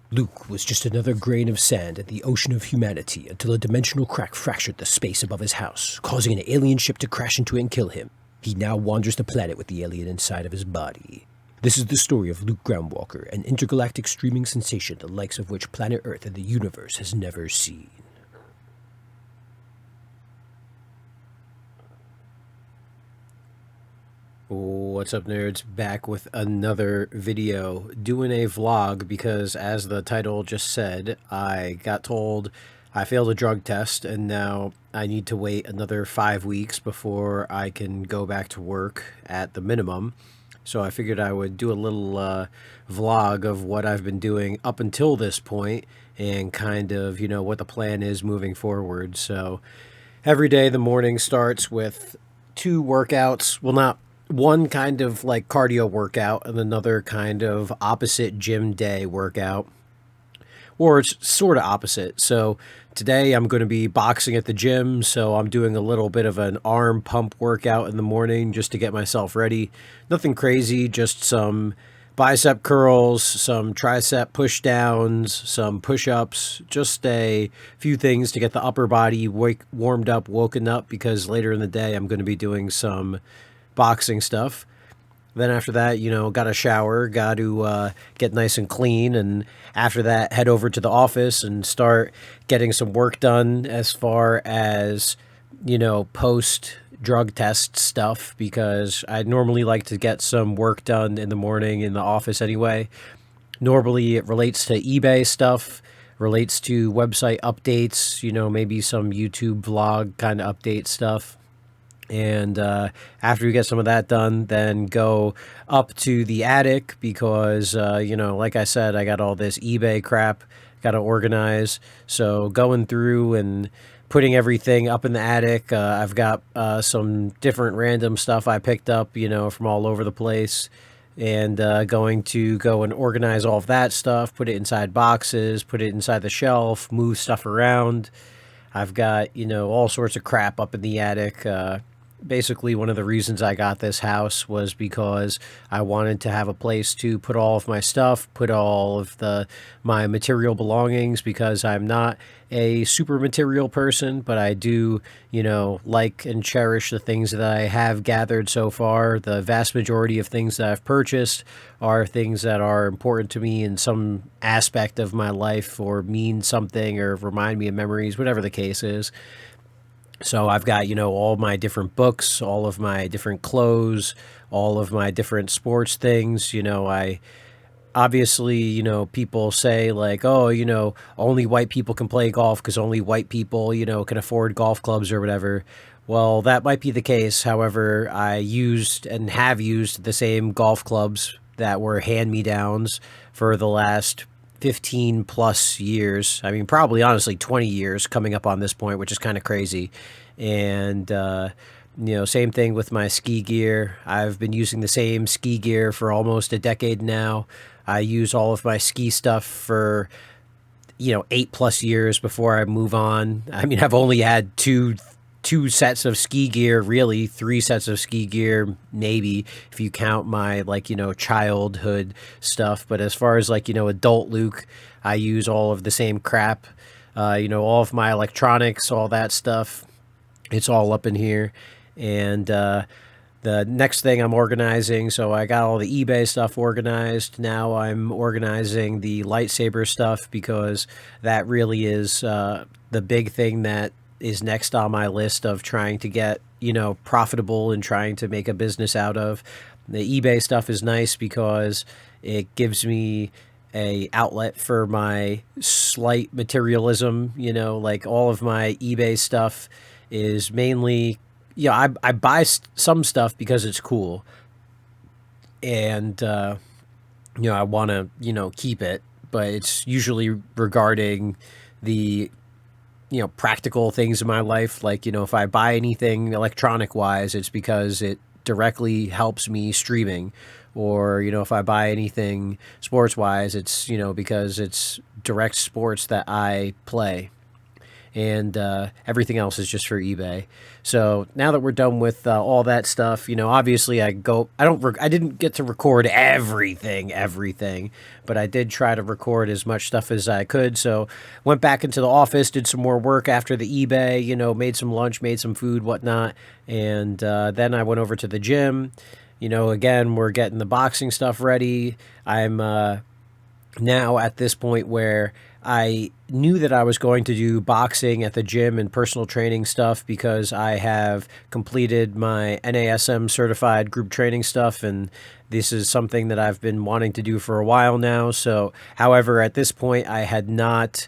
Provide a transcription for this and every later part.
Luke was just another grain of sand in the ocean of humanity until a dimensional crack fractured the space above his house, causing an alien ship to crash into it and kill him. He now wanders the planet with the alien inside of his body. This is the story of Luke Groundwalker, an intergalactic streaming sensation the likes of which planet Earth and the universe has never seen. What's up, nerds? Back with another video, doing a vlog because, as the title just said, I got told I failed a drug test and now I need to wait another 5 weeks before I can go back to work at the minimum. So I figured I would do a little vlog of what I've been doing up until this point and kind of, what the plan is moving forward. So every day the morning starts with 2 workouts. Well, not one kind of like cardio workout and another kind of opposite gym day workout, or it's sort of opposite. So today I'm going to be boxing at the gym, so I'm doing a little bit of an arm pump workout in the morning just to get myself ready. Nothing crazy, just some bicep curls, some tricep push downs, some push-ups, just a few things to get the upper body warmed up, woken up, because later in the day I'm going to be doing some boxing stuff. Then after that, got to shower, got to get nice and clean, and after that, head over to the office and start getting some work done as far as, post drug test stuff, because I normally like to get some work done in the morning in the office anyway. Normally it relates to eBay stuff, relates to website updates, maybe some YouTube vlog kind of update stuff. And after you get some of that done, then go up to the attic because, like I said, I got all this eBay crap got to organize. So going through and putting everything up in the attic, I've got some different random stuff I picked up, from all over the place. And going to go and organize all of that stuff, put it inside boxes, put it inside the shelf, move stuff around. I've got, all sorts of crap up in the attic. Basically, one of the reasons I got this house was because I wanted to have a place to put all of my stuff, put all of my material belongings, because I'm not a super material person, but I do, like and cherish the things that I have gathered so far. The vast majority of things that I've purchased are things that are important to me in some aspect of my life, or mean something, or remind me of memories, whatever the case is. So I've got, all my different books, all of my different clothes, all of my different sports things. I obviously, people say like, oh, only white people can play golf because only white people, can afford golf clubs or whatever. Well, that might be the case. However, I used and have used the same golf clubs that were hand-me-downs for the last 15 plus years. I mean, probably honestly 20 years coming up on this point, which is kind of crazy. And, same thing with my ski gear. I've been using the same ski gear for almost a decade now. I use all of my ski stuff for, 8 plus years before I move on. I mean, I've only had two sets of ski gear, really 3 sets of ski gear, maybe, if you count my childhood stuff. But as far as adult Luke, I use all of the same crap, all of my electronics, all that stuff. It's all up in here. And the next thing I'm organizing, so I got all the eBay stuff organized. Now I'm organizing the Lightsaber stuff, because that really is the big thing that is next on my list of trying to get, profitable and trying to make a business out of. The eBay stuff is nice because it gives me a outlet for my slight materialism. Like all of my eBay stuff is mainly, I buy some stuff because it's cool. And, I want to, keep it, but it's usually regarding the practical things in my life. Like, if I buy anything electronic wise, it's because it directly helps me streaming. Or, if I buy anything sports wise, it's, because it's direct sports that I play. and everything else is just for eBay. So now that we're done with all that stuff, obviously I didn't get to record everything, but I did try to record as much stuff as I could. So went back into the office, did some more work after the eBay, made some lunch, made some food, whatnot, and then I went over to the gym. Again, we're getting the boxing stuff ready. I'm now at this point where I knew that I was going to do boxing at the gym and personal training stuff because I have completed my NASM certified group training stuff, and this is something that I've been wanting to do for a while now. So, however, at this point, I had not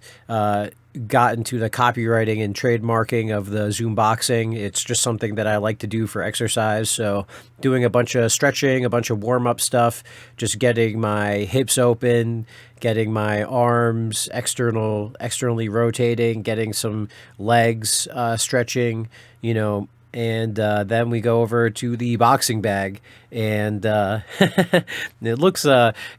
gotten to the copywriting and trademarking of the Zoom boxing. It's just something that I like to do for exercise. So doing a bunch of stretching, a bunch of warm-up stuff, just getting my hips open, getting my arms externally rotating, getting some legs stretching, and then we go over to the boxing bag, and it looks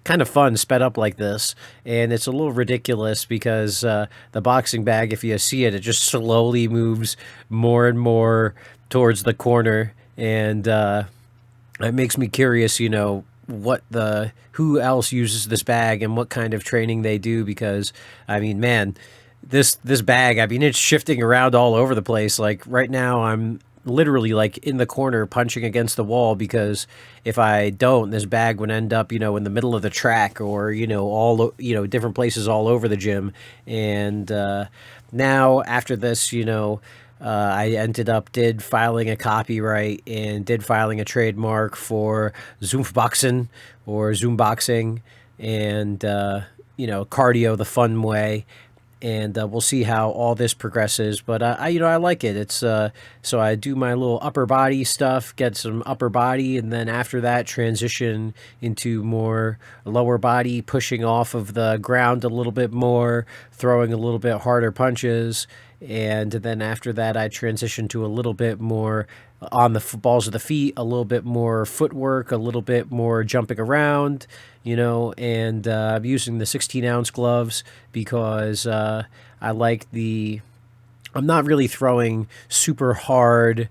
kind of fun sped up like this, and it's a little ridiculous because the boxing bag, if you see it, it just slowly moves more and more towards the corner, and it makes me curious, who else uses this bag and what kind of training they do, because I mean, man, this bag, I mean, it's shifting around all over the place. Like right now I'm literally like in the corner punching against the wall, because if I don't, this bag would end up, in the middle of the track, or, all, different places all over the gym. And now after this, I ended up filing a copyright and filing a trademark for Zoomboxing or Zoom boxing, and, cardio the fun way. And we'll see how all this progresses, but I like it. It's so I do my little upper body stuff, get some upper body, and then after that transition into more lower body, pushing off of the ground a little bit more, throwing a little bit harder punches, and then after that I transition to a little bit more on the balls of the feet, a little bit more footwork, a little bit more jumping around, and I'm using the 16-ounce gloves because I like I'm not really throwing super hard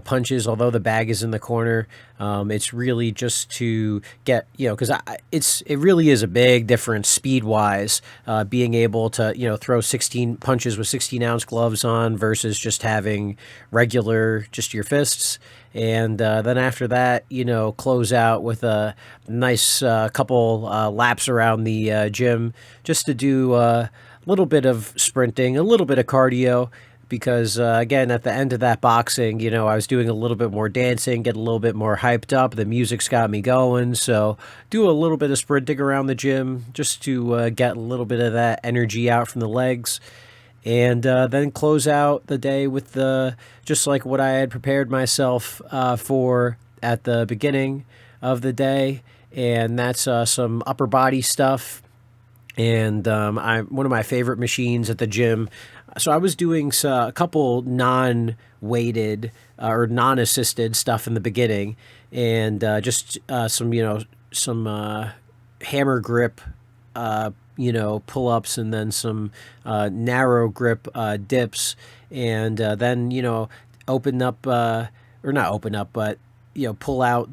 punches, although the bag is in the corner. It's really just to get, because it really is a big difference speed-wise, being able to, throw 16 punches with 16-ounce gloves on versus just having regular, just your fists. And then after that, close out with a nice couple laps around the gym, just to do a little bit of sprinting, a little bit of cardio, because again, at the end of that boxing, I was doing a little bit more dancing, get a little bit more hyped up. The music's got me going, so do a little bit of sprinting around the gym just to get a little bit of that energy out from the legs. And then close out the day with just like what I had prepared myself for at the beginning of the day, and that's some upper body stuff. And one of my favorite machines at the gym. So I was doing a couple non-weighted or non-assisted stuff in the beginning, and just some hammer grip, pull-ups, and then some narrow grip dips, and then open up or not open up, but pull out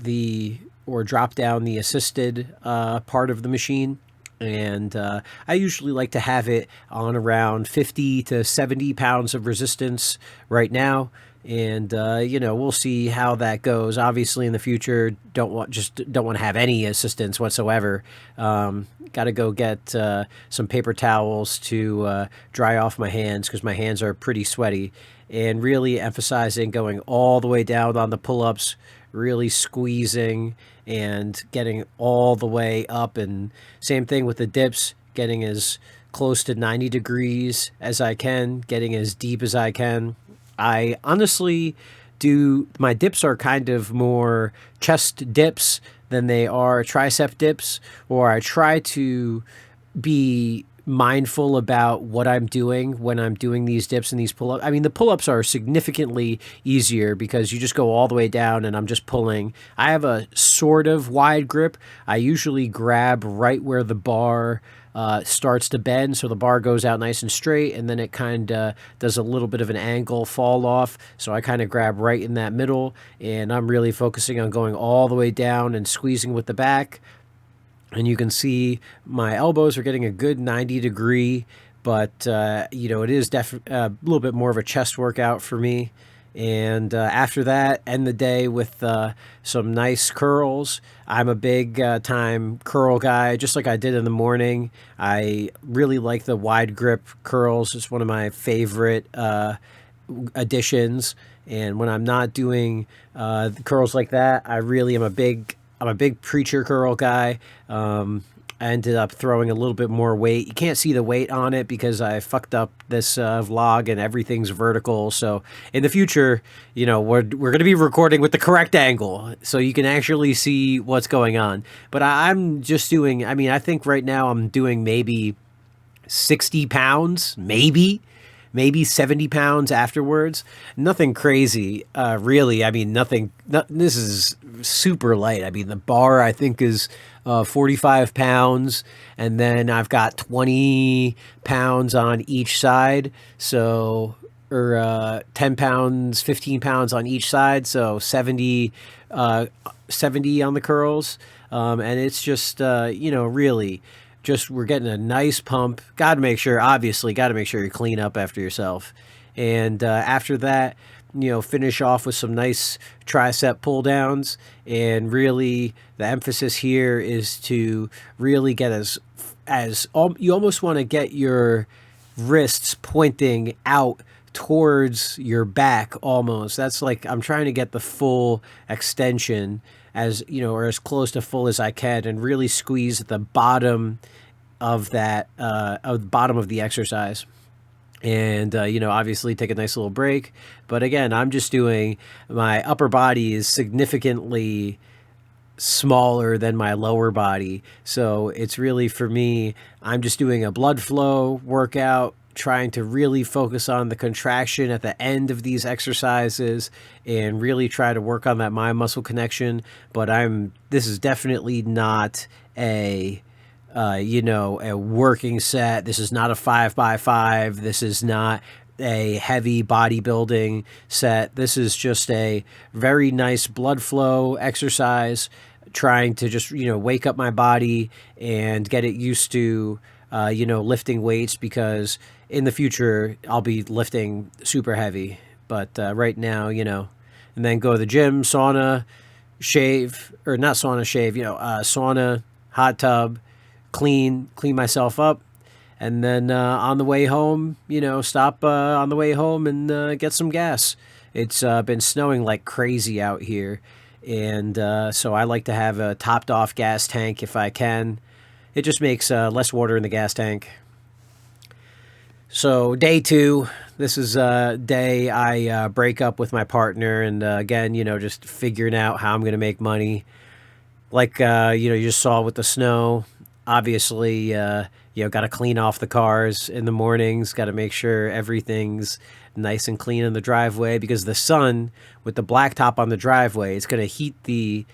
or drop down the assisted part of the machine. And I usually like to have it on around 50 to 70 pounds of resistance right now. And, we'll see how that goes. Obviously, in the future, don't want to have any assistance whatsoever. Got to go get some paper towels to dry off my hands, because my hands are pretty sweaty. And really emphasizing going all the way down on the pull-ups, really squeezing and getting all the way up. And same thing with the dips, getting as close to 90 degrees as I can, getting as deep as I can. I honestly my dips are kind of more chest dips than they are tricep dips, or I try to be mindful about what I'm doing when I'm doing these dips and these pull-ups. I mean, the pull-ups are significantly easier because you just go all the way down and I'm just pulling. I have a sort of wide grip. I usually grab right where the bar starts to bend, so the bar goes out nice and straight, and then it kind of does a little bit of an angle fall off. So I kind of grab right in that middle, and I'm really focusing on going all the way down and squeezing with the back. And you can see my elbows are getting a good 90 degree, but you know, it is definitely a little bit more of a chest workout for me. And after that, end the day with some nice curls. I'm a big time curl guy, just like I did in the morning. I really like the wide grip curls. It's one of my favorite additions. And when I'm not doing curls like that, I really am I'm a big preacher curl guy. I ended up throwing a little bit more weight. You can't see the weight on it because I fucked up this vlog and everything's vertical. So in the future, you know, we're going to be recording with the correct angle so you can actually see what's going on. But I'm just doing, I mean, I think right now I'm doing maybe 60 pounds, maybe 70 pounds afterwards. Nothing crazy, really. I mean, this is super light. I mean, the bar I think is 45 pounds, and then I've got 20 pounds on each side. So, or 10 pounds, 15 pounds on each side. So 70 on the curls. And it's just, you know, really just we're getting a nice pump. Got to make sure, obviously, got to make sure you clean up after yourself. And after that, you know, finish off with some nice tricep pull downs. And really, the emphasis here is to really get you almost want to get your wrists pointing out towards your back almost. That's like I'm trying to get the full extension, as you know, or as close to full as I can, and really squeeze at the bottom of that bottom of the exercise. And you know, obviously take a nice little break. But again, I'm just doing, my upper body is significantly smaller than my lower body, so it's really, for me, I'm just doing a blood flow workout, trying to really focus on the contraction at the end of these exercises and really try to work on that mind muscle connection. But this is definitely not a you know, a working set. This is not a 5x5. This is not a heavy bodybuilding set. This is just a very nice blood flow exercise, trying to just, you know, wake up my body and get it used to, you know, lifting weights, because in the future I'll be lifting super heavy. But right now, you know, and then go to the gym, sauna, shave, or not sauna, shave, you know, sauna, hot tub, clean myself up, and then on the way home, you know, stop on the way home and get some gas. It's been snowing like crazy out here, and so I like to have a topped off gas tank if I can. It just makes less water in the gas tank. So day 2, this is day I break up with my partner, and again, you know, just figuring out how I'm going to make money. Like, you know, you just saw with the snow, obviously, you know, got to clean off the cars in the mornings, got to make sure everything's nice and clean in the driveway, because the sun with the blacktop on the driveway, it's going to heat the,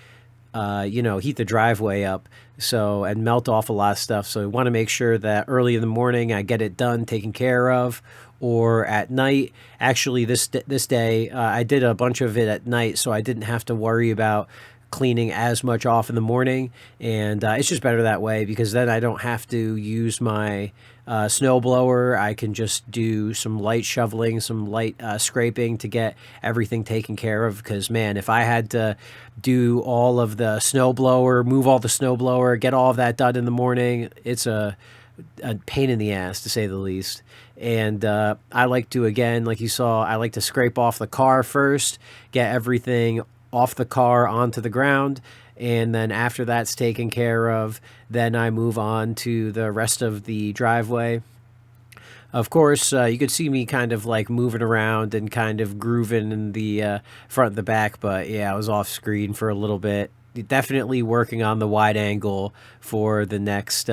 you know, heat the driveway up, so, and melt off a lot of stuff. So we want to make sure that early in the morning I get it done, taken care of, or at night. Actually, this day, I did a bunch of it at night, so I didn't have to worry about cleaning as much off in the morning, and it's just better that way, because then I don't have to use my snow blower. I can just do some light shoveling, some light scraping to get everything taken care of, because man, if I had to do all of the snow blower, move all the snow blower, get all of that done in the morning, it's a pain in the ass, to say the least. And I like to, again, like you saw, I like to scrape off the car first, get everything off the car onto the ground, and then after that's taken care of, then I move on to the rest of the driveway. Of course, you could see me kind of like moving around and kind of grooving in the front and the back, but yeah, I was off screen for a little bit. Definitely working on the wide angle for the next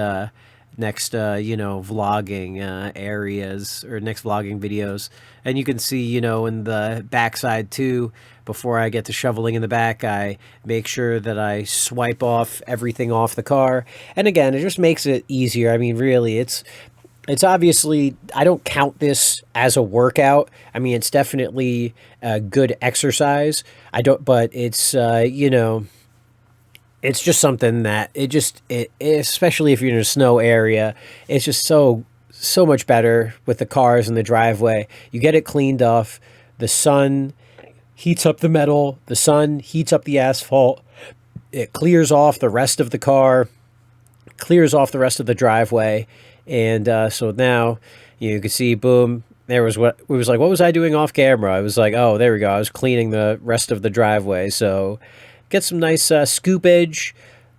next vlogging areas, or next vlogging videos. And you can see, in the backside too, before I get to shoveling in the back, I make sure that I swipe off everything off the car. And again, it just makes it easier. I mean, really, it's obviously, I don't count this as a workout. I mean, it's definitely a good exercise. I don't, but it's just something that especially if you're in a snow area, it's just so much better with the cars in the driveway. You get it cleaned off. The sun heats up the metal. The sun heats up the asphalt. It clears off the rest of the car, clears off the rest of the driveway. And so now you can see, boom, there was what it was like. What was I doing off camera? I was like, oh, there we go. I was cleaning the rest of the driveway. So get some nice scoopage.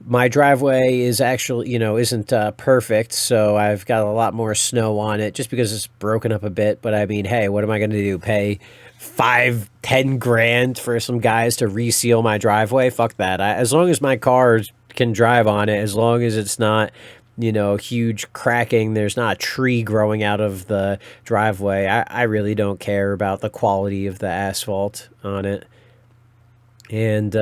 My driveway is actually, isn't perfect. So I've got a lot more snow on it just because it's broken up a bit. But I mean, hey, what am I going to do? Pay 5-10 grand for some guys to reseal my driveway? Fuck that. As long as my car can drive on it, as long as it's not huge cracking, there's not a tree growing out of the driveway, I really don't care about the quality of the asphalt on it. And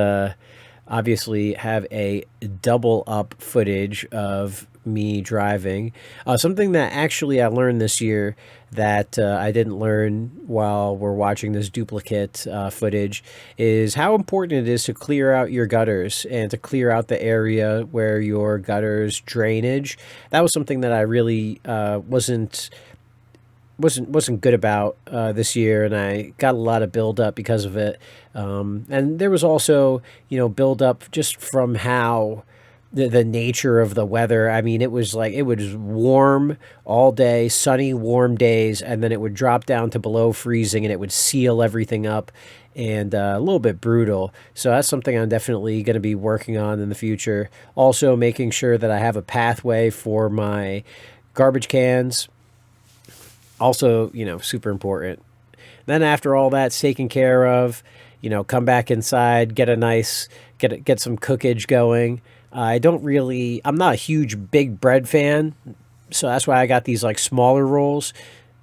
obviously have a double up footage of me driving. Something that actually I learned this year that I didn't learn while we're watching this duplicate footage is how important it is to clear out your gutters and to clear out the area where your gutters drainage. That was something that I really wasn't good about this year, and I got a lot of buildup because of it. And there was also, buildup just from how the nature of the weather. I mean, it was warm all day, sunny, warm days, and then it would drop down to below freezing, and it would seal everything up, and a little bit brutal. So that's something I'm definitely going to be working on in the future. Also, making sure that I have a pathway for my garbage cans. Also, super important. Then after all that's taken care of, come back inside, get some cookage going. I'm not a huge big bread fan, so that's why I got these like smaller rolls.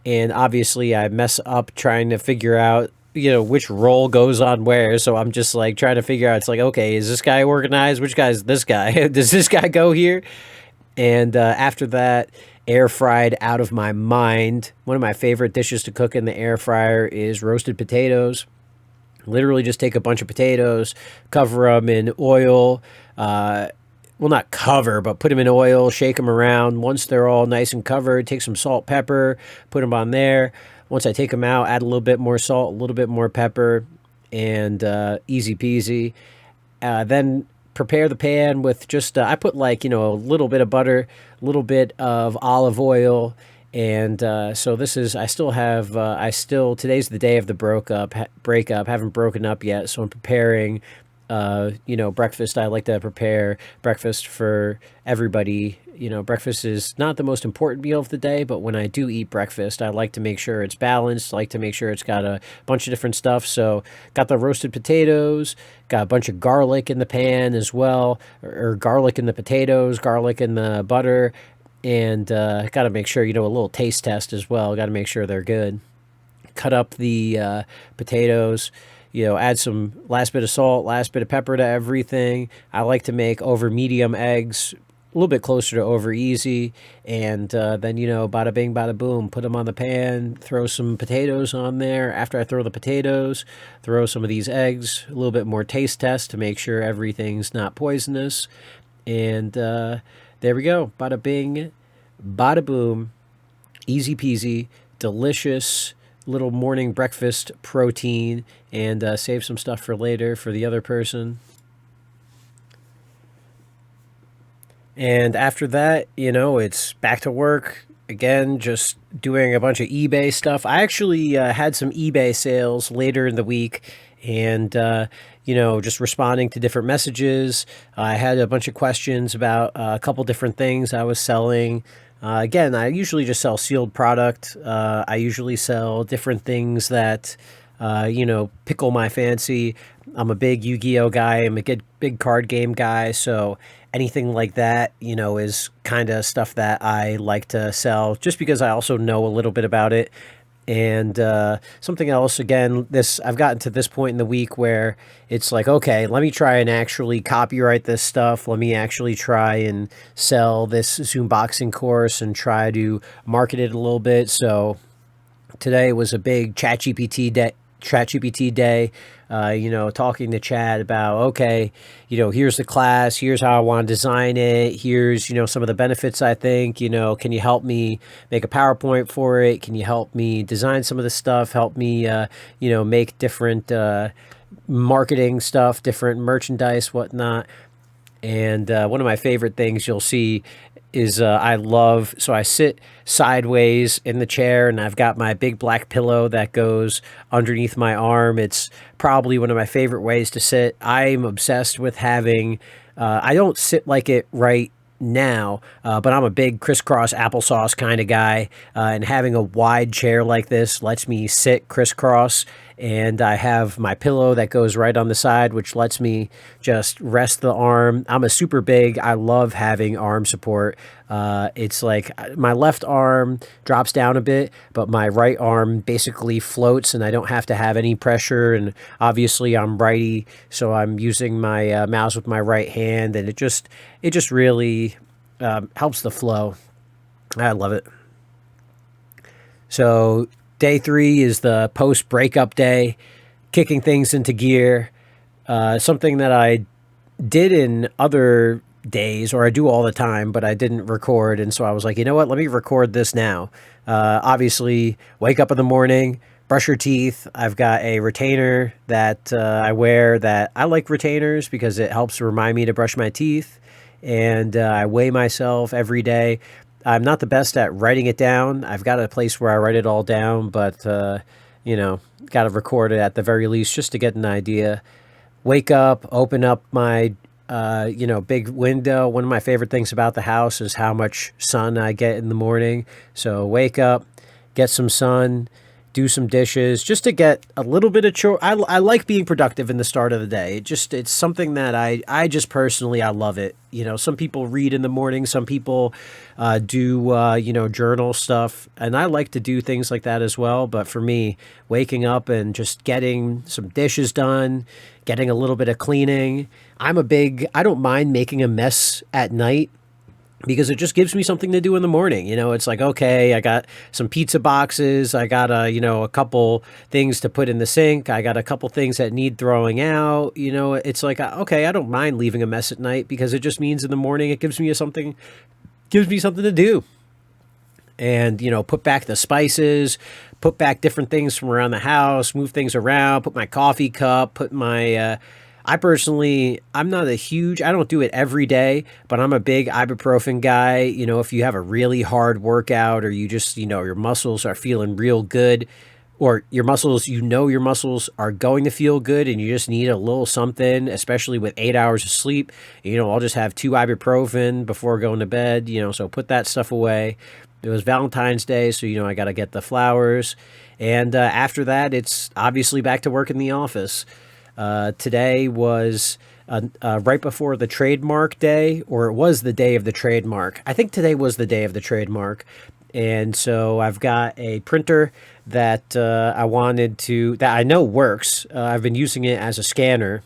And obviously I mess up trying to figure out, which roll goes on where. So I'm just like trying to figure out, it's like, okay, is this guy organized? Which guy is this guy? Does this guy go here? And after that, air fried out of my mind. One of my favorite dishes to cook in the air fryer is roasted potatoes. Literally just take a bunch of potatoes, cover them in oil. Well, not cover, but put them in oil, shake them around. Once they're all nice and covered, take some salt, pepper, put them on there. Once I take them out, add a little bit more salt, a little bit more pepper, and easy peasy. Then prepare the pan with just, I put like, a little bit of butter, a little bit of olive oil. And so today's the day of the breakup, haven't broken up yet. So I'm preparing, breakfast. I like to prepare breakfast for everybody. Breakfast is not the most important meal of the day, but when I do eat breakfast, I like to make sure it's balanced. I like to make sure it's got a bunch of different stuff. So got the roasted potatoes, got a bunch of garlic in the pan as well, or garlic in the potatoes, garlic in the butter, and got to make sure, a little taste test as well. Got to make sure they're good. Cut up the potatoes. Add some last bit of salt, last bit of pepper to everything. I like to make over medium eggs, a little bit closer to over easy. And then, bada bing, bada boom, put them on the pan, throw some potatoes on there. After I throw the potatoes, throw some of these eggs, a little bit more taste test to make sure everything's not poisonous. And there we go. Bada bing, bada boom, easy peasy, delicious little morning breakfast protein, and save some stuff for later for the other person. And after that, it's back to work again, just doing a bunch of eBay stuff. I actually had some eBay sales later in the week, and just responding to different messages. I had a bunch of questions about a couple different things I was selling. Again, I usually just sell sealed product. I usually sell different things that pickle my fancy. I'm a big Yu-Gi-Oh guy. I'm a good big card game guy. So anything like that, is kind of stuff that I like to sell just because I also know a little bit about it. And something else, again, this I've gotten to this point in the week where it's like, okay, let me try and actually copyright this stuff. Let me actually try and sell this Zoom boxing course and try to market it a little bit. So today was a big ChatGPT day. Talking to Chad about, okay, here's the class, here's how I want to design it, here's some of the benefits. I think, can you help me make a PowerPoint for it? Can you help me design some of the stuff? Help me, make different marketing stuff, different merchandise, whatnot. And one of my favorite things you'll see is so I sit sideways in the chair and I've got my big black pillow that goes underneath my arm. It's probably one of my favorite ways to sit. I'm obsessed with having, I don't sit like it right now, but I'm a big crisscross applesauce kind of guy, and having a wide chair like this lets me sit crisscross, and I have my pillow that goes right on the side, which lets me just rest the arm. I'm a super big, I love having arm support. It's like my left arm drops down a bit, but my right arm basically floats and I don't have to have any pressure. And obviously I'm righty, so I'm using my mouse with my right hand, and it just really helps the flow. I love it. So day 3 is the post breakup day, kicking things into gear. Something that I did in other days, or I do all the time, but I didn't record. And so I was like, you know what? Let me record this now. Obviously, wake up in the morning, brush your teeth. I've got a retainer that I wear that I like retainers because it helps remind me to brush my teeth. And I weigh myself every day. I'm not the best at writing it down. I've got a place where I write it all down, but, got to record it at the very least just to get an idea. Wake up, open up my, big window. One of my favorite things about the house is how much sun I get in the morning. So wake up, get some sun, do some dishes, just to get a little bit of chore. I like being productive in the start of the day. It's something that I just personally, I love it. Some people read in the morning, some people do, journal stuff. And I like to do things like that as well. But for me, waking up and just getting some dishes done, getting a little bit of cleaning. I don't mind making a mess at night, because it just gives me something to do in the morning. It's like, okay, I got some pizza boxes. I got a couple things to put in the sink. I got a couple things that need throwing out. It's like, okay, I don't mind leaving a mess at night, because it just means in the morning it gives me something to do. And, put back the spices, put back different things from around the house, move things around, put my coffee cup, put my, I personally, I don't do it every day, but I'm a big ibuprofen guy. If you have a really hard workout, or you just, your muscles are feeling real good, or your muscles are going to feel good, and you just need a little something, especially with 8 hours of sleep, I'll just have 2 ibuprofen before going to bed, so put that stuff away. It was Valentine's Day, so, I got to get the flowers. And after that, it's obviously back to work in the office. Today was right before the trademark day, or it was the day of the trademark. I think today was the day of the trademark. And so I've got a printer that that I know works. I've been using it as a scanner.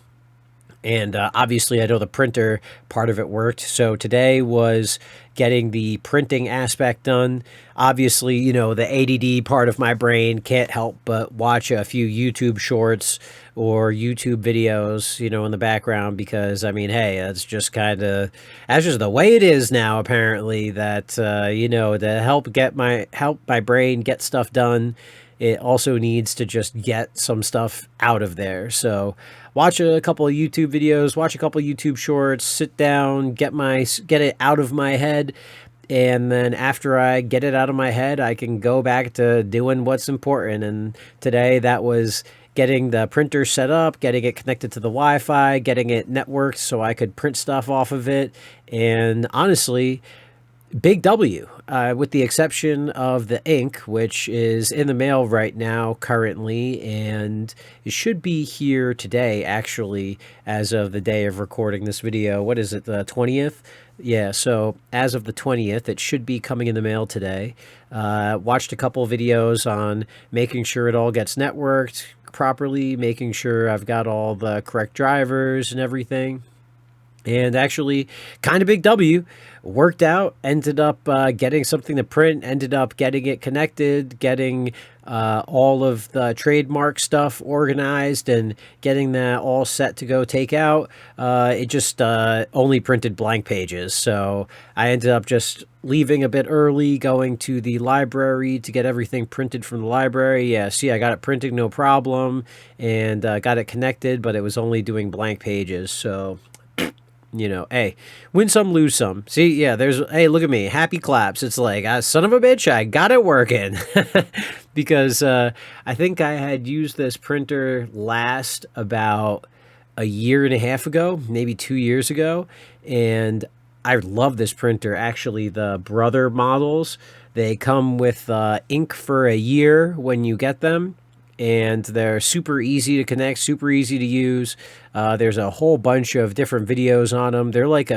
And obviously, I know the printer part of it worked. So today was getting the printing aspect done. Obviously, the ADD part of my brain can't help but watch a few YouTube shorts or YouTube videos, in the background, because, hey, that's just the way it is now, apparently, that, to help my brain get stuff done, it also needs to just get some stuff out of there. So watch a couple of YouTube videos, watch a couple of YouTube shorts, sit down, get it out of my head. And then after I get it out of my head, I can go back to doing what's important. And today that was getting the printer set up, getting it connected to the Wi-Fi, getting it networked so I could print stuff off of it. And honestly, Big W, with the exception of the ink, which is in the mail right now currently, and it should be here today, actually, as of the day of recording this video. What is it, the 20th? Yeah, so as of the 20th, it should be coming in the mail today. Watched a couple videos on making sure it all gets networked properly, making sure I've got all the correct drivers and everything. And actually, kind of big W, worked out, ended up getting something to print, ended up getting it connected, getting all of the trademark stuff organized and getting that all set to go take out. It just only printed blank pages. So I ended up just leaving a bit early, going to the library to get everything printed from the library. Yeah, see, I got it printed, no problem, and got it connected, but it was only doing blank pages. So you know, hey, win some, lose some. See, yeah, hey, look at me, happy claps. It's like, son of a bitch, I got it working. Because I think I had used this printer last about a year and a half ago, maybe 2 years ago. And I love this printer. Actually, the Brother models, they come with ink for a year when you get them. And they're super easy to connect, super easy to use. There's a whole bunch of different videos on them. They're like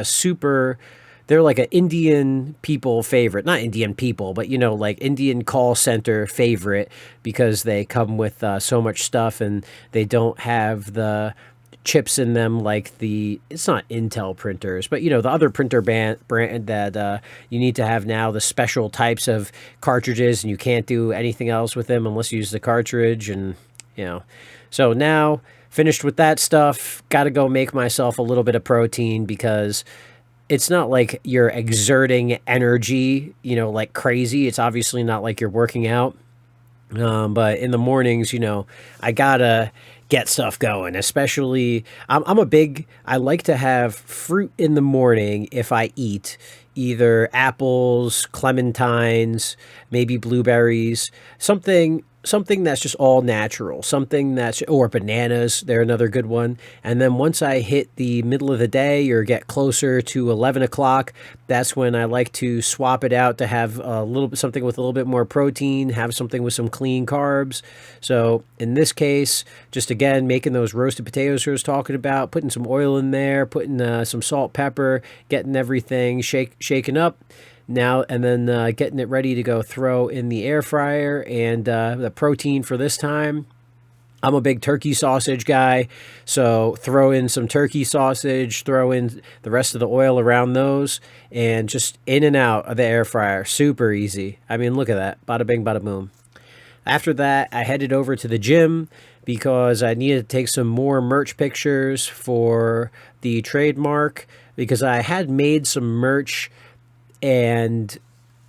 an Indian people favorite. Not Indian people, but, you know, like Indian call center favorite, because they come with so much stuff and they don't have the chips in them like it's not Intel printers, but, you know, the other printer brand that you need to have now, the special types of cartridges, and you can't do anything else with them unless you use the cartridge. And, you know, so now finished with that stuff, got to go make myself a little bit of protein, because it's not like you're exerting energy, you know, like crazy. It's obviously not like you're working out. But in the mornings, you know, I gotta get stuff going, especially I like to have fruit in the morning if I eat, either apples, clementines, maybe blueberries, something that's just all natural, or bananas, they're another good one. And then once I hit the middle of the day or get closer to 11 o'clock, that's when I like to swap it out to have something with a little bit more protein, have something with some clean carbs. So in this case, just again, making those roasted potatoes I was talking about, putting some oil in there, putting some salt, pepper, getting everything shaken up. Now and then getting it ready to go throw in the air fryer. And the protein for this time, I'm a big turkey sausage guy, so throw in some turkey sausage, throw in the rest of the oil around those, and just in and out of the air fryer. Super easy. I mean, look at that. Bada bing, bada boom. After that, I headed over to the gym because I needed to take some more merch pictures for the trademark, because I had made some merch and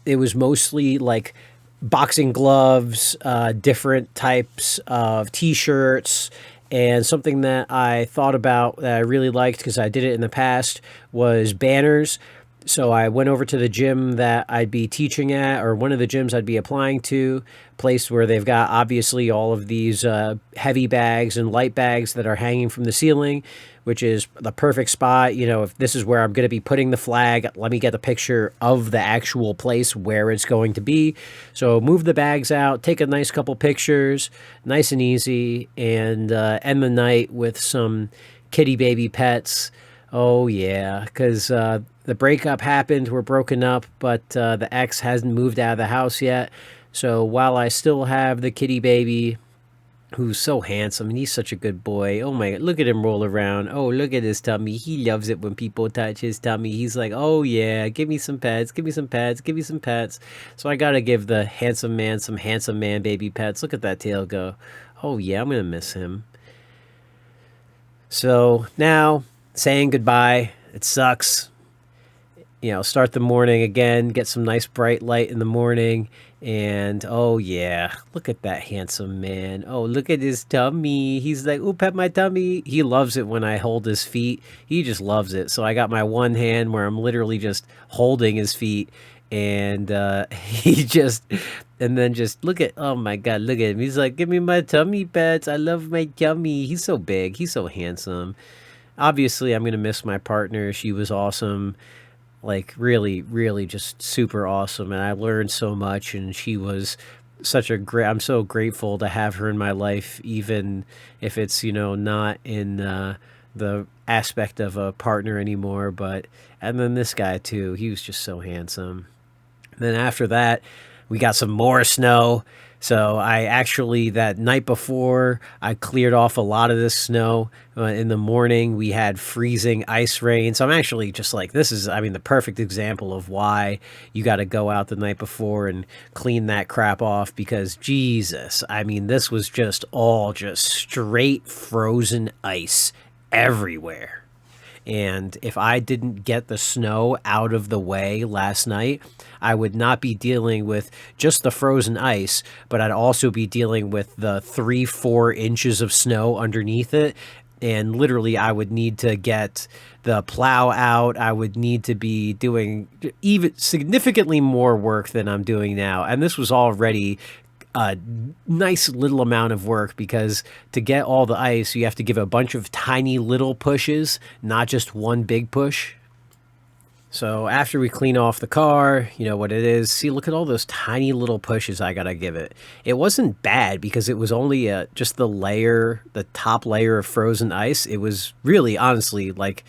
it was mostly like boxing gloves, different types of t-shirts, and something that I thought about that I really liked because I did it in the past was banners. So I went over to the gym that I'd be teaching at, or one of the gyms I'd be applying to, place where they've got obviously all of these heavy bags and light bags that are hanging from the ceiling, which is the perfect spot. You know, if this is where I'm going to be putting the flag, let me get a picture of the actual place where it's going to be. So move the bags out, take a nice couple pictures, nice and easy, and end the night with some kitty baby pets. Oh yeah, because the breakup happened, we're broken up, but the ex hasn't moved out of the house yet. So while I still have the kitty baby, who's so handsome, and he's such a good boy. Oh my God, look at him roll around. Oh, look at his tummy. He loves it when people touch his tummy. He's like, oh yeah, give me some pets, give me some pets, give me some pets. So I gotta give the handsome man some handsome man baby pets. Look at that tail go. Oh yeah, I'm gonna miss him. So now, saying goodbye. It sucks. You know, start the morning again, get some nice bright light in the morning, and oh yeah, look at that handsome man. Oh, look at his tummy. He's like, ooh, pet my tummy. He loves it when I hold his feet. He just loves it. So I got my one hand where I'm literally just holding his feet, and and then just look at, oh my God, look at him. He's like, give me my tummy pets. I love my tummy. He's so big. He's so handsome. Obviously, I'm going to miss my partner. She was awesome. like really, really just super awesome. And I learned so much, and she was such a great, I'm so grateful to have her in my life, even if it's, not in the aspect of a partner anymore. But, and then this guy too, he was just so handsome. Then after that, we got some more snow. So I actually, that night before, I cleared off a lot of this snow. In the morning, we had freezing ice rain. So I'm actually just like, this is, I mean, the perfect example of why you got to go out the night before and clean that crap off, because Jesus, I mean, this was just all just straight frozen ice everywhere. And if I didn't get the snow out of the way last night, I would not be dealing with just the frozen ice, but I'd also be dealing with the 3-4 inches of snow underneath it. And literally, I would need to get the plow out. I would need to be doing even significantly more work than I'm doing now. And this was already a nice little amount of work, because to get all the ice, you have to give a bunch of tiny little pushes, not just one big push. So after we clean off the car, you know what it is. See, look at all those tiny little pushes I gotta give it. It wasn't bad because it was only just the top layer of frozen ice. It was really, honestly, like,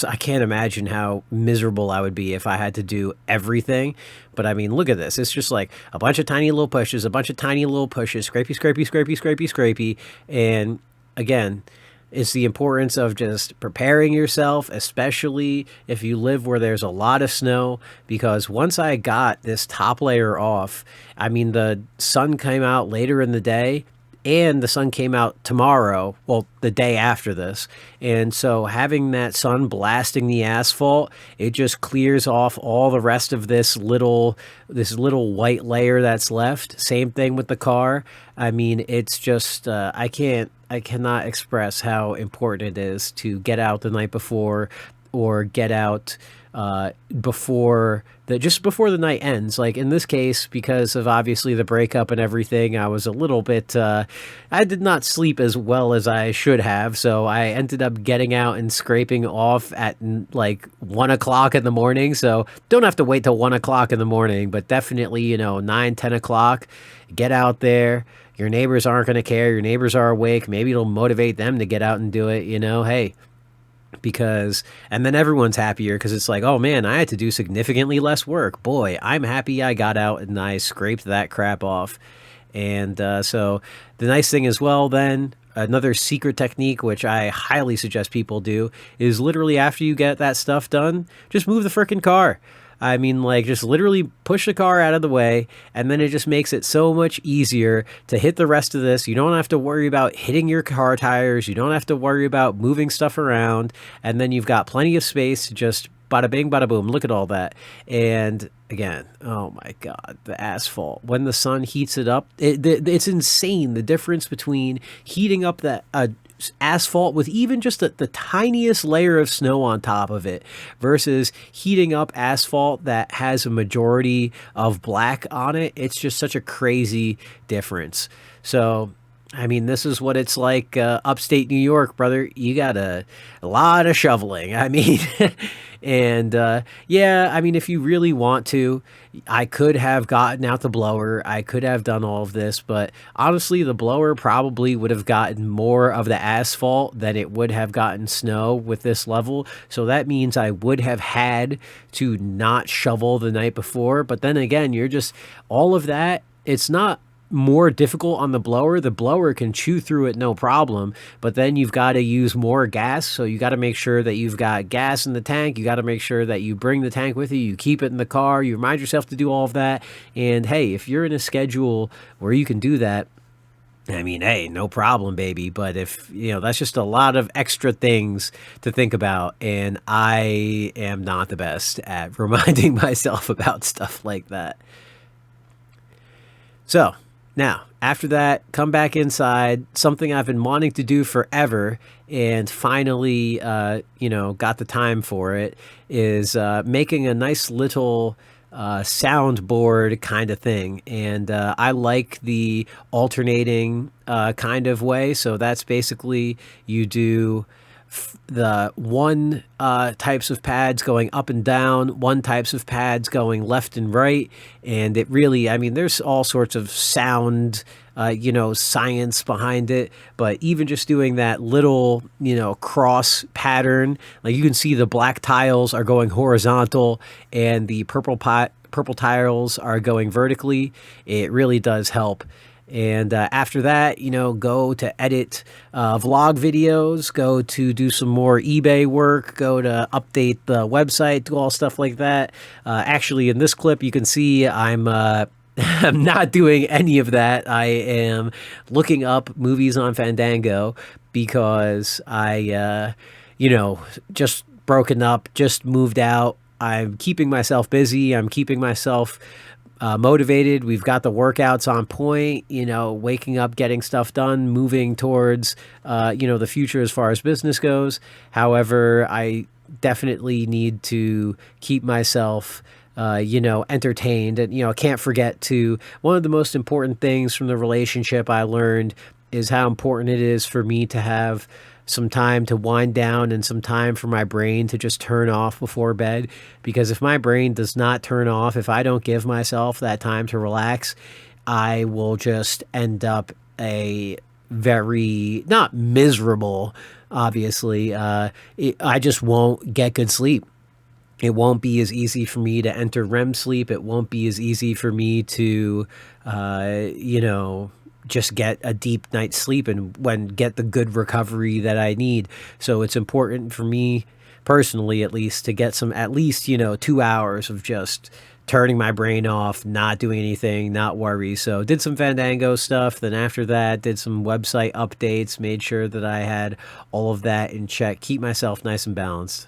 I can't imagine how miserable I would be if I had to do everything. But I mean, look at this. It's just like a bunch of tiny little pushes, scrapey, scrapey, scrapey, scrapey, scrapey. And again, it's the importance of just preparing yourself, especially if you live where there's a lot of snow, because once I got this top layer off, I mean, the sun came out later in the day, and the sun came out tomorrow, well, the day after this. And so having that sun blasting the asphalt, it just clears off all the rest of this little white layer that's left. Same thing with the car. I mean, it's just, I cannot express how important it is to get out the night before, or get out just before the night ends. Like in this case, because of obviously the breakup and everything, I was a little bit, I did not sleep as well as I should have. So I ended up getting out and scraping off at like 1 o'clock in the morning. So don't have to wait till 1 o'clock in the morning, but definitely, 9, 10 o'clock, get out there. Your neighbors aren't going to care. Your neighbors are awake. Maybe it'll motivate them to get out and do it, hey. And then everyone's happier because it's like, oh man, I had to do significantly less work. Boy, I'm happy I got out and I scraped that crap off. And so the nice thing as well, then, another secret technique, which I highly suggest people do, is literally after you get that stuff done, just move the frickin' car. I mean, like, just literally push the car out of the way, and then it just makes it so much easier to hit the rest of this. You don't have to worry about hitting your car tires. You don't have to worry about moving stuff around, and then you've got plenty of space to just bada bing, bada boom. Look at all that. And again, oh my God, the asphalt. When the sun heats it up, it's insane, the difference between heating up that asphalt with even just the tiniest layer of snow on top of it versus heating up asphalt that has a majority of black on it. It's just such a crazy difference. So I mean, this is what it's like upstate New York, brother. You got a lot of shoveling. I mean, and yeah, I mean, if you really want to, I could have gotten out the blower. I could have done all of this, but honestly, the blower probably would have gotten more of the asphalt than it would have gotten snow with this level. So that means I would have had to not shovel the night before. But then again, you're just all of that. It's not more difficult on the blower. The blower can chew through it no problem, but then you've got to use more gas. So you got to make sure that you've got gas in the tank. You got to make sure that you bring the tank with you. You keep it in the car. You remind yourself to do all of that. And hey, if you're in a schedule where you can do that, I mean, hey, no problem, baby. But if, that's just a lot of extra things to think about. And I am not the best at reminding myself about stuff like that. So, now, after that, come back inside, something I've been wanting to do forever and finally, got the time for it, is making a nice little soundboard kind of thing. And I like the alternating kind of way. So that's basically you do the one types of pads going up and down, one types of pads going left and right. And it really, I mean, there's all sorts of sound, science behind it. But even just doing that little, cross pattern, like you can see the black tiles are going horizontal and the purple tiles are going vertically. It really does help. And after that, go to edit vlog videos, go to do some more eBay work, go to update the website, do all stuff like that. Actually, in this clip, you can see I'm I'm not doing any of that. I am looking up movies on Fandango because I, just broken up, just moved out. I'm keeping myself busy. I'm keeping myself motivated. We've got the workouts on point, waking up, getting stuff done, moving towards, the future as far as business goes. However, I definitely need to keep myself, entertained. And, can't forget to, one of the most important things from the relationship I learned is how important it is for me to have some time to wind down and some time for my brain to just turn off before bed. Because if my brain does not turn off, if I don't give myself that time to relax, I will just end up a very, not miserable, obviously. I just won't get good sleep. It won't be as easy for me to enter REM sleep. It won't be as easy for me to, just get a deep night's sleep and get the good recovery that I need. So it's important for me personally, at least, to get some, at least, 2 hours of just turning my brain off, not doing anything, not worry. So did some Fandango stuff. Then after that, did some website updates, made sure that I had all of that in check, keep myself nice and balanced.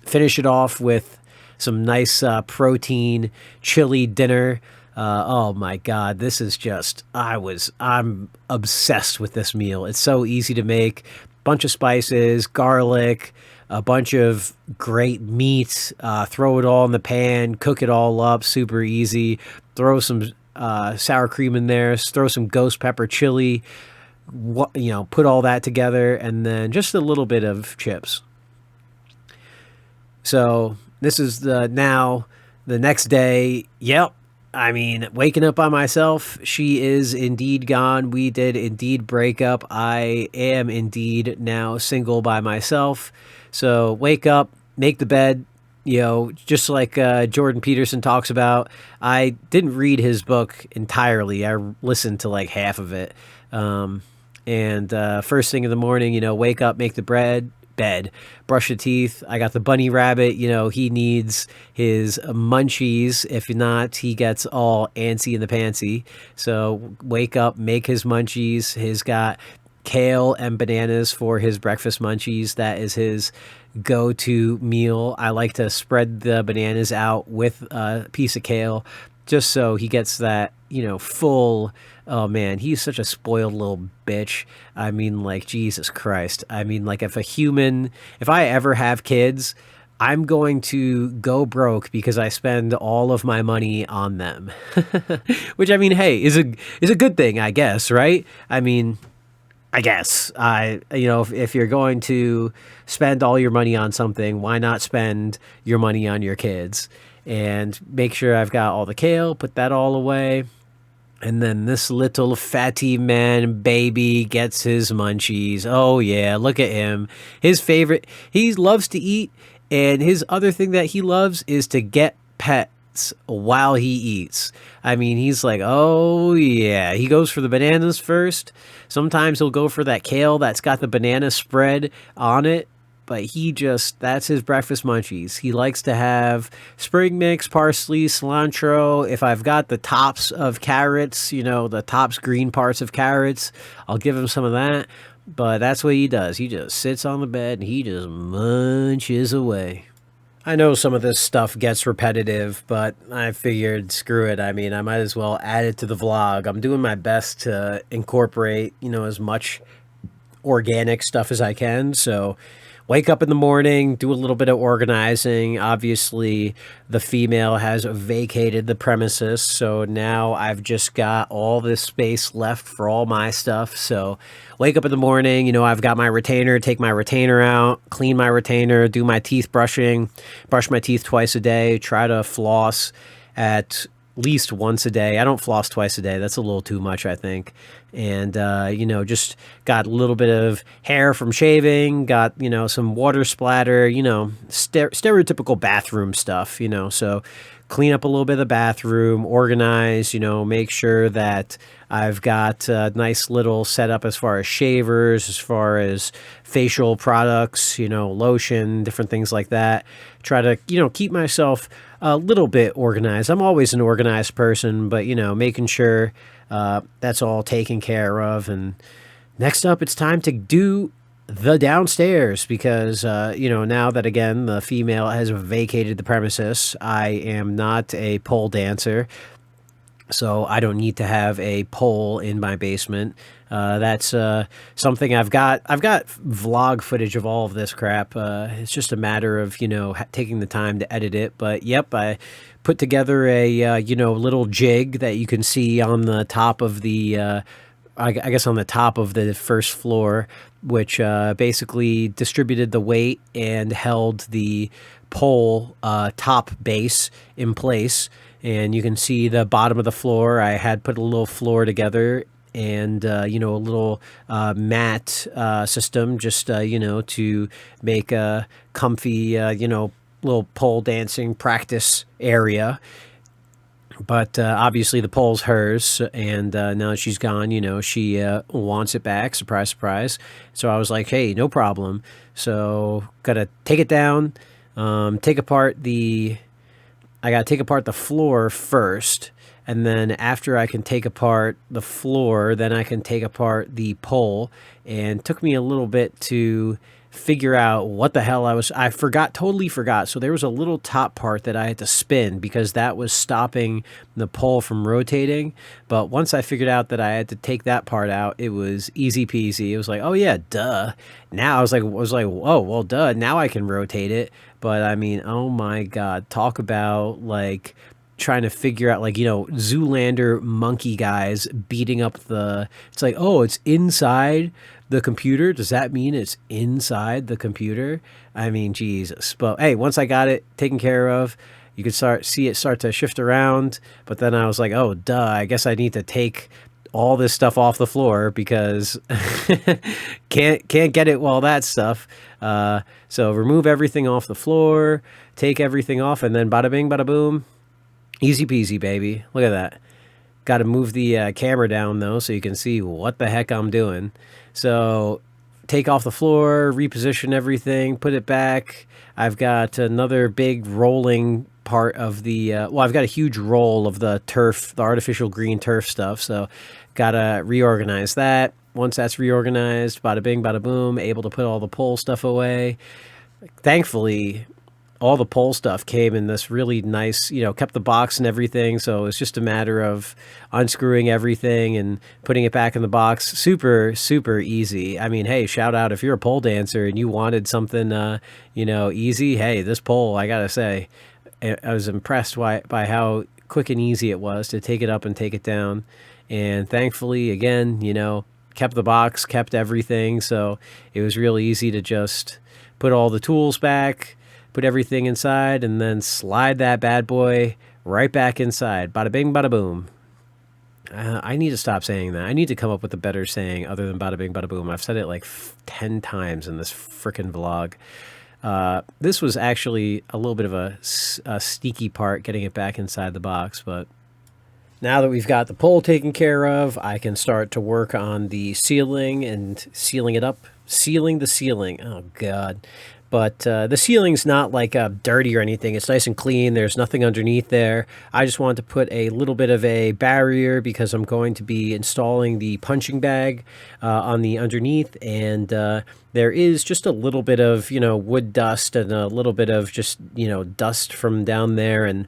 Finish it off with some nice protein chili dinner. Oh my God, this is just, I'm obsessed with this meal. It's so easy to make. Bunch of spices, garlic, a bunch of great meat, throw it all in the pan, cook it all up, super easy. Throw some sour cream in there, throw some ghost pepper chili, put all that together, and then just a little bit of chips. So this is the next day. Yep. I mean, waking up by myself, she is indeed gone. We did indeed break up. I am indeed now single by myself. So wake up, make the bed, just like Jordan Peterson talks about. I didn't read his book entirely. I listened to like half of it. And first thing in the morning, wake up, make the bed, brush your teeth. I got the bunny rabbit, he needs his munchies. If not, he gets all antsy in the pantsy. So wake up, make his munchies. He's got kale and bananas for his breakfast munchies. That is his go-to meal. I like to spread the bananas out with a piece of kale just so he gets that, full. Oh man, he's such a spoiled little bitch. I mean, like, Jesus Christ. I mean, like, if I ever have kids, I'm going to go broke because I spend all of my money on them. Which, I mean, hey, is a good thing, I guess, right? I mean, I guess. If you're going to spend all your money on something, why not spend your money on your kids? And make sure I've got all the kale, put that all away. And then this little fatty man baby gets his munchies. Oh yeah, look at him. His favorite, he loves to eat, and his other thing that he loves is to get pets while he eats. I mean, he's like, oh yeah. He goes for the bananas first. Sometimes he'll go for that kale that's got the banana spread on it. But that's his breakfast munchies. He likes to have spring mix, parsley, cilantro. If I've got the tops of carrots, the tops green parts of carrots, I'll give him some of that. But that's what he does. He just sits on the bed and he just munches away. I know some of this stuff gets repetitive, but I figured, screw it. I mean, I might as well add it to the vlog. I'm doing my best to incorporate, as much organic stuff as I can. So wake up in the morning, do a little bit of organizing. Obviously, the female has vacated the premises, so now I've just got all this space left for all my stuff. So, wake up in the morning, I've got my retainer, take my retainer out, clean my retainer, do my teeth brushing, brush my teeth twice a day, try to floss at least once a day. I don't floss twice a day. That's a little too much, I think. And, just got a little bit of hair from shaving, got, some water splatter, stereotypical bathroom stuff, so clean up a little bit of the bathroom, organize, make sure that I've got a nice little setup as far as shavers, as far as facial products, lotion, different things like that. Try to, keep myself a little bit organized. I'm always an organized person, but, making sure that's all taken care of. And next up, it's time to do the downstairs because, now that, again, the female has vacated the premises, I am not a pole dancer. So I don't need to have a pole in my basement. That's something I've got. I've got vlog footage of all of this crap. It's just a matter of taking the time to edit it. But yep, I put together a little jig that you can see on the top of the. I guess on the top of the first floor, which basically distributed the weight and held the pole top base in place. And you can see the bottom of the floor. I had put a little floor together and, a little mat system just, to make a comfy, little pole dancing practice area. But obviously the pole's hers, and now that she's gone, she wants it back. Surprise, surprise. So I was like, hey, no problem. So gotta take it down, I got to take apart the floor first, and then after I can take apart the floor, then I can take apart the pole. And it took me a little bit to figure out what the hell I totally forgot. So there was a little top part that I had to spin because that was stopping the pole from rotating. But once I figured out that I had to take that part out, it was easy peasy. It was like, oh yeah, duh. Now I was like, oh, well, duh. Now I can rotate it. But I mean, oh my God, talk about like trying to figure out, like, Zoolander monkey guys beating up it's like, oh, it's inside the computer. Does that mean it's inside the computer? I mean, Jesus. But hey, once I got it taken care of, you could see it start to shift around. But then I was like, oh, duh, I guess I need to take all this stuff off the floor because can't get it while that stuff. So remove everything off the floor, take everything off, and then bada bing, bada boom. Easy peasy, baby. Look at that. Got to move the camera down, though, so you can see what the heck I'm doing. So take off the floor, reposition everything, put it back. I've got another big rolling part of the... I've got a huge roll of the turf, the artificial green turf stuff, so got to reorganize that. Once that's reorganized, bada bing, bada boom, able to put all the pole stuff away. Thankfully, all the pole stuff came in this really nice, kept the box and everything. So it's just a matter of unscrewing everything and putting it back in the box. Super, super easy. I mean, hey, shout out if you're a pole dancer and you wanted something, easy. Hey, this pole, I got to say, I was impressed by how quick and easy it was to take it up and take it down. And thankfully, again, kept the box, kept everything. So it was really easy to just put all the tools back, put everything inside, and then slide that bad boy right back inside. Bada bing, bada boom. I need to stop saying that. I need to come up with a better saying other than bada bing, bada boom. I've said it like 10 times in this frickin' vlog. This was actually a little bit of a sneaky part, getting it back inside the box, but now that we've got the pole taken care of, I can start to work on the ceiling and sealing it up. Sealing the ceiling. Oh, God. But the ceiling's not like dirty or anything. It's nice and clean. There's nothing underneath there. I just wanted to put a little bit of a barrier because I'm going to be installing the punching bag on the underneath. And there is just a little bit of, wood dust and a little bit of just, dust from down there. And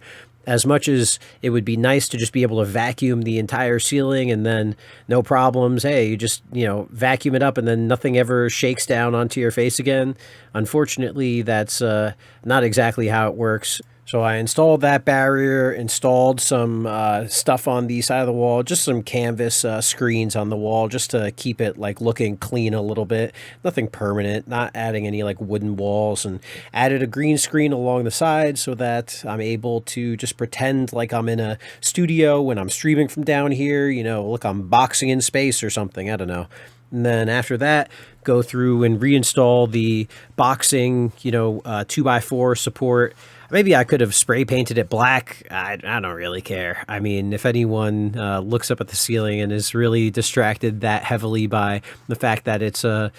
as much as it would be nice to just be able to vacuum the entire ceiling and then no problems, hey, you just, vacuum it up and then nothing ever shakes down onto your face again. Unfortunately, that's not exactly how it works. So I installed that barrier, installed some stuff on the side of the wall, just some canvas screens on the wall, just to keep it like looking clean a little bit. Nothing permanent, not adding any like wooden walls, and added a green screen along the side so that I'm able to just pretend like I'm in a studio when I'm streaming from down here, look, I'm boxing in space or something, I don't know. And then after that, go through and reinstall the boxing, 2x4 support. Maybe I could have spray painted it black. I don't really care. I mean, if anyone looks up at the ceiling and is really distracted that heavily by the fact that it's a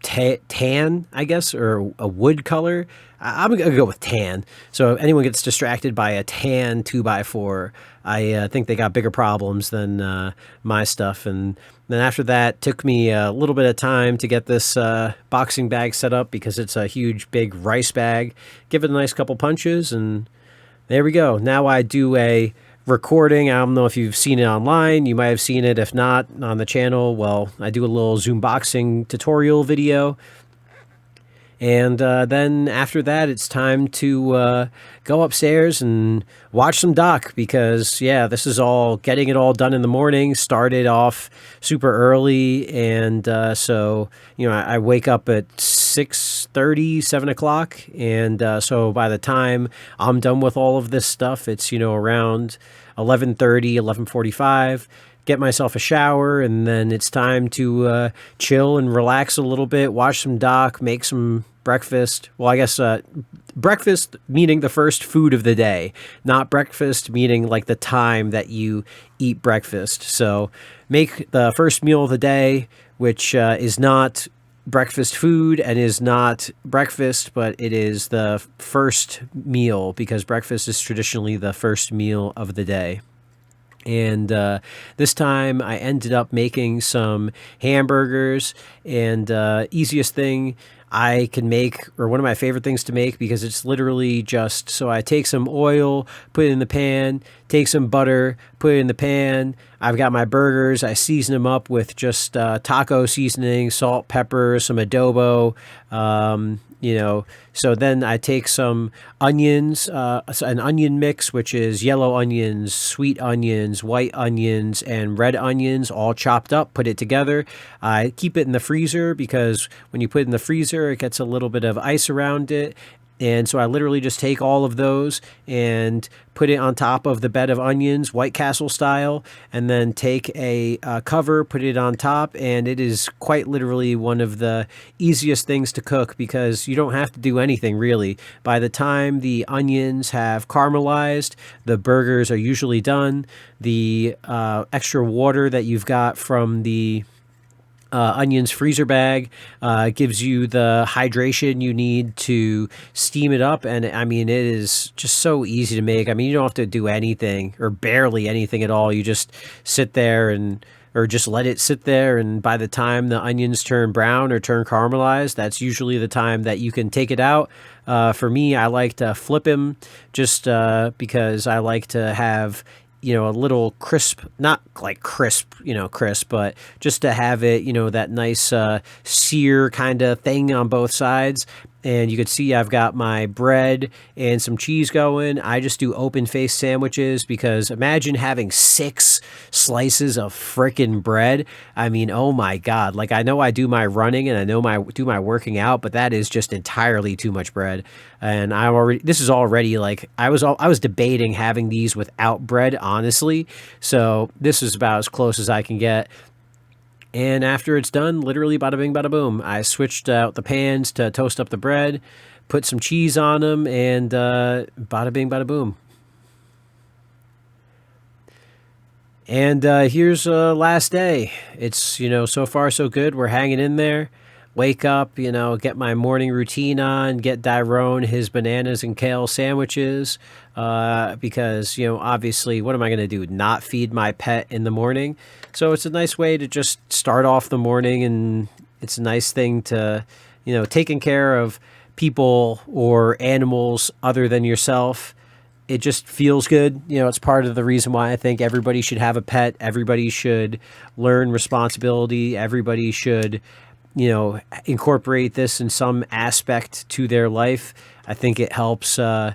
tan, I guess, or a wood color, I'm going to go with tan. So if anyone gets distracted by a tan 2x4, I think they got bigger problems than my stuff. And then after that, took me a little bit of time to get this boxing bag set up because it's a huge, big rice bag. Give it a nice couple punches, and there we go. Now I do a recording. I don't know if you've seen it online. You might have seen it. If not, on the channel, well, I do a little Zoom boxing tutorial video. And then after that, it's time to go upstairs and watch some doc because, yeah, this is all getting it all done in the morning. Started off super early. And so, I wake up at 6:30, 7 o'clock. And so by the time I'm done with all of this stuff, it's, around 11:30, 11:45. Get myself a shower, and then it's time to chill and relax a little bit, watch some doc, make some breakfast. Well, I guess breakfast meaning the first food of the day, not breakfast meaning like the time that you eat breakfast. So make the first meal of the day, which is not breakfast food and is not breakfast, but it is the first meal because breakfast is traditionally the first meal of the day. And this time I ended up making some hamburgers, and easiest thing I can make, or one of my favorite things to make, because it's literally just, so I take some oil, put it in the pan, take some butter, put it in the pan. I've got my burgers. I season them up with just taco seasoning, salt, pepper, some adobo, so then I take some onions, an onion mix, which is yellow onions, sweet onions, white onions, and red onions, all chopped up, put it together. I keep it in the freezer because when you put it in the freezer, it gets a little bit of ice around it. And so I literally just take all of those and put it on top of the bed of onions, White Castle style, and then take a cover, put it on top, and it is quite literally one of the easiest things to cook because you don't have to do anything really. By the time the onions have caramelized, the burgers are usually done. The extra water that you've got from the onions freezer bag gives you the hydration you need to steam it up, and I mean it is just so easy to make. I mean, you don't have to do anything or barely anything at all. You just sit there or just let it sit there, and by the time the onions turn brown or turn caramelized, that's usually the time that you can take it out. For me, I like to flip them just because I like to have a little crisp, not like crisp, crisp, but just to have it, that nice sear kind of thing on both sides. And you can see I've got my bread and some cheese going. I just do open face sandwiches because imagine having 6 slices of frickin' bread. I mean, oh my God. Like, I know I do my running and I know do my working out, but that is just entirely too much bread. And this is already like, I was debating having these without bread, honestly. So this is about as close as I can get. And after it's done, literally bada bing, bada boom. I switched out the pans to toast up the bread, put some cheese on them, and bada bing, bada boom. And here's last day. It's, so far so good. We're hanging in there. Wake up, get my morning routine on, get Tyrone his bananas and kale sandwiches, because, obviously, what am I going to do? Not feed my pet in the morning? So it's a nice way to just start off the morning, and it's a nice thing to, taking care of people or animals other than yourself. it just feels good. You know, it's part of the reason why I think everybody should have a pet. Everybody should learn responsibility. Everybody should, you know, incorporate this in some aspect to their life. I think it helps, you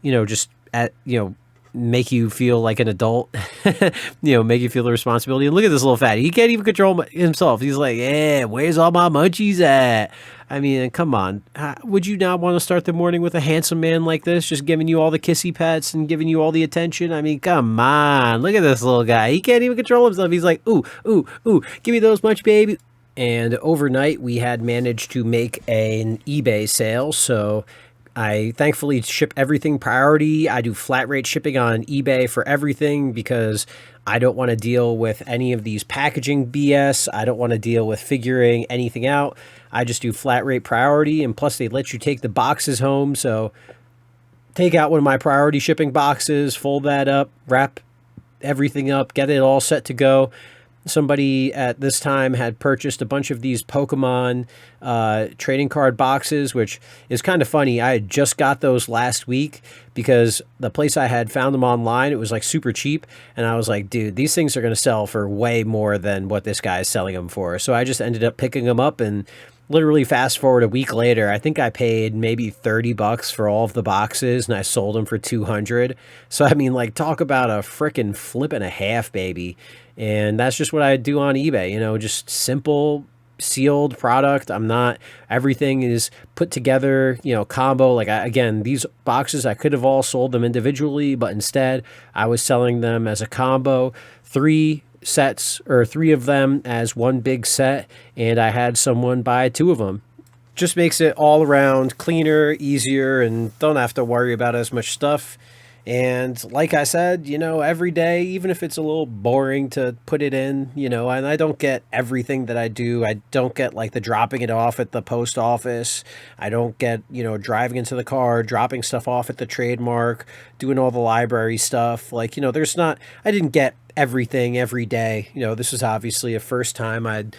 know, just make you feel like an adult, you know, make you feel the responsibility. And look at this little fatty. He can't even control himself. He's like, yeah, where's all my munchies at? I mean, come on. Would you not want to start the morning with a handsome man like this, just giving you all the kissy pets and giving you all the attention? I mean, come on. Look at this little guy. He can't even control himself. He's like, ooh, ooh, ooh, give me those munch, baby. And overnight, we had managed to make an eBay sale. So I thankfully ship everything priority. I do flat rate shipping on eBay for everything because I don't want to deal with any of these packaging BS. I don't want to deal with figuring anything out. I just do flat rate priority, and plus they let you take the boxes home. So take out one of my priority shipping boxes, fold that up, wrap everything up, get it all set to go. Somebody at this time had purchased a bunch of these Pokemon trading card boxes, which is kind of funny. I had just got those last week because the place I had found them online, it was like super cheap. And I was like, dude, these things are going to sell for way more than what this guy is selling them for. So I just ended up picking them up, and literally fast forward a week later, I think I paid maybe $30 for all of the boxes, and I sold them for $200. So, I mean, like, talk about a frickin' flip and a half, baby. And that's just what I do on eBay, you know, just simple sealed product. Everything is put together, you know, combo. Like, again, these boxes, I could have all sold them individually, but instead I was selling them as a combo, 3 sets, or 3 of them as one big set, and I had someone buy 2 of them. Just makes it all around cleaner, easier, and don't have to worry about as much stuff. And like I said, you know, every day, even if it's a little boring to put it in, you know, and I don't get everything that I do. I don't get like the dropping it off at the post office. I don't get, you know, driving into the car, dropping stuff off at the trademark, doing all the library stuff. Like, you know, I didn't get everything every day. You know, this is obviously a first time I'd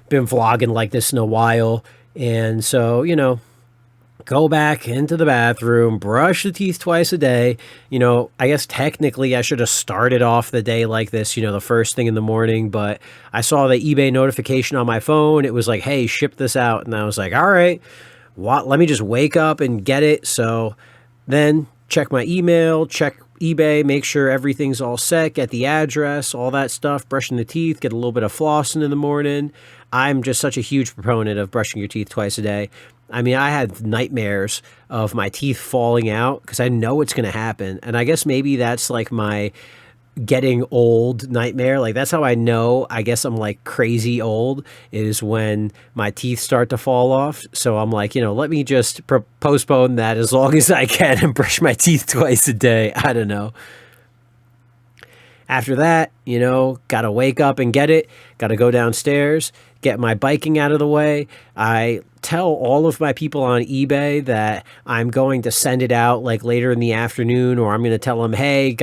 been vlogging like this in a while. And so, you know, go back into the bathroom, brush the teeth twice a day. You know, I guess technically I should have started off the day like this, you know, the first thing in the morning, but I saw the eBay notification on my phone. It was like, hey, ship this out. And I was like, all right, let me just wake up and get it. So then check my email, check eBay, make sure everything's all set, get the address, all that stuff, brushing the teeth, get a little bit of flossing in the morning. I'm just such a huge proponent of brushing your teeth twice a day. I mean, I had nightmares of my teeth falling out because I know it's going to happen. And I guess maybe that's like my getting old nightmare. Like, that's how I know, I guess I'm like crazy old, is when my teeth start to fall off. So I'm like, you know, let me just postpone that as long as I can and brush my teeth twice a day. I don't know. After that, you know, got to wake up and get it. Got to go downstairs, get my biking out of the way. I tell all of my people on eBay that I'm going to send it out like later in the afternoon, or I'm going to tell them, hey,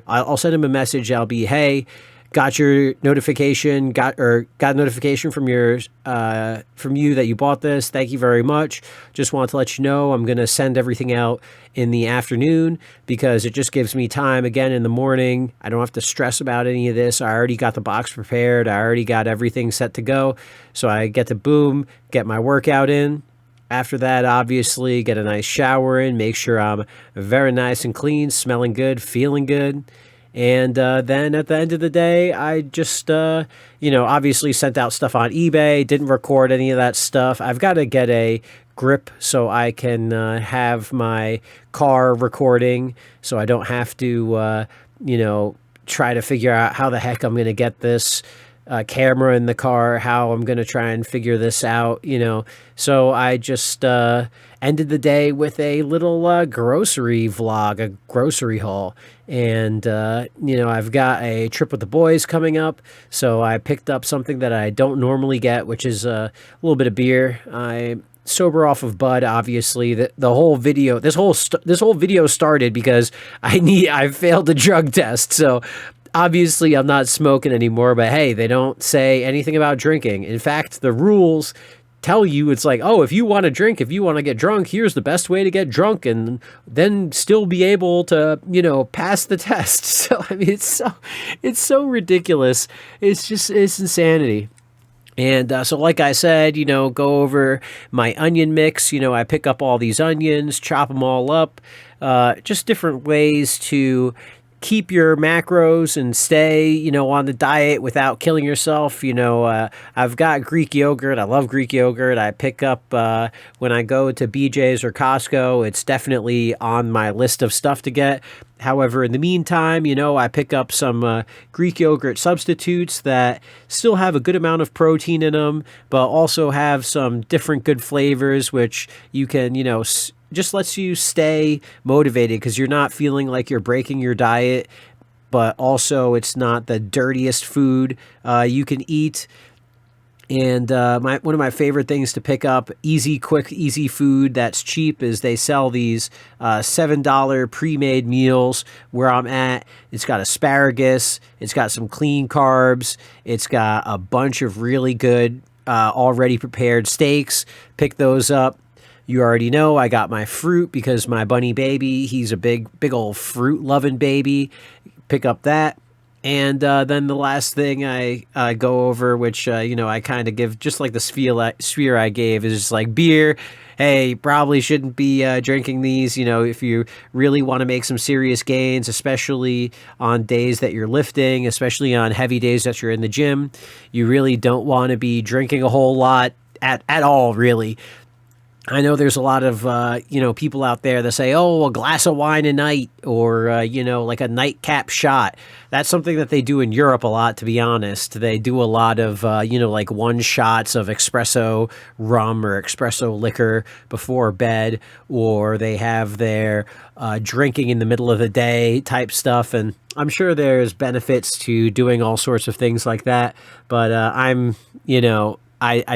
I'll send them a message. I'll be, hey, got your notification, got a notification from you that you bought this. Thank you very much. Just want to let you know I'm going to send everything out in the afternoon because it just gives me time again in the morning. I don't have to stress about any of this. I already got the box prepared. I already got everything set to go. So I get to get my workout in. After that, obviously, get a nice shower in, make sure I'm very nice and clean, smelling good, feeling good. And then at the end of the day, I just, you know, obviously sent out stuff on eBay, didn't record any of that stuff. I've got to get a grip so I can have my car recording so I don't have to, you know, try to figure out how the heck I'm going to get this camera in the car, how I'm going to try and figure this out, you know. So I just ended the day with a little grocery vlog, a grocery haul. And, you know, I've got a trip with the boys coming up. So I picked up something that I don't normally get, which is a little bit of beer. I'm sober off of bud, obviously. The whole video, this whole video started because I failed the drug test. So obviously I'm not smoking anymore, but hey, they don't say anything about drinking. In fact, the rules tell you it's like, oh, if you want to drink, if you want to get drunk, here's the best way to get drunk and then still be able to, pass the test. So I mean, it's so ridiculous. It's insanity. And so like I said, go over my onion mix. I pick up all these onions, chop them all up, just different ways to keep your macros and stay, on the diet without killing yourself. I've got Greek yogurt. I love Greek yogurt. I pick up when I go to BJ's or Costco. It's definitely on my list of stuff to get. However, in the meantime, I pick up some Greek yogurt substitutes that still have a good amount of protein in them, but also have some different good flavors, which you can, just lets you stay motivated because you're not feeling like you're breaking your diet, but also it's not the dirtiest food you can eat. And one of my favorite things to pick up, easy, quick, easy food that's cheap, is they sell these $7 pre-made meals where I'm at. It's got asparagus. It's got some clean carbs. It's got a bunch of really good already prepared steaks. Pick those up. You already know I got my fruit because my bunny baby, he's a big old fruit-loving baby. Pick up that. And then the last thing I go over, which, I kind of give, just like the sphere I gave, is just like beer. Hey, probably shouldn't be drinking these, if you really want to make some serious gains, especially on days that you're lifting, especially on heavy days that you're in the gym. You really don't want to be drinking a whole lot at all, really. I know there's a lot of, people out there that say, oh, a glass of wine a night or, like a nightcap shot. That's something that they do in Europe a lot, to be honest. They do a lot of, like one shots of espresso rum or espresso liquor before bed, or they have their drinking in the middle of the day type stuff. And I'm sure there's benefits to doing all sorts of things like that. But I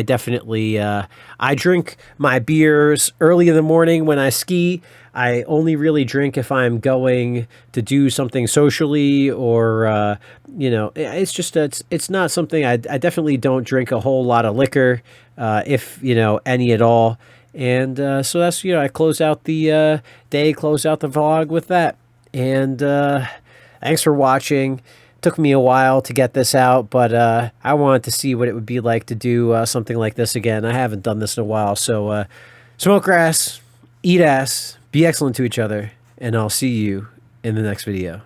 definitely, I drink my beers early in the morning when I ski. I only really drink if I'm going to do something socially or, it's just, it's not something, I definitely don't drink a whole lot of liquor, if, any at all. And so that's, I close out the day, close out the vlog with that. And thanks for watching. Took me a while to get this out, but I wanted to see what it would be like to do something like this again. I haven't done this in a while, so smoke grass, eat ass, be excellent to each other, and I'll see you in the next video.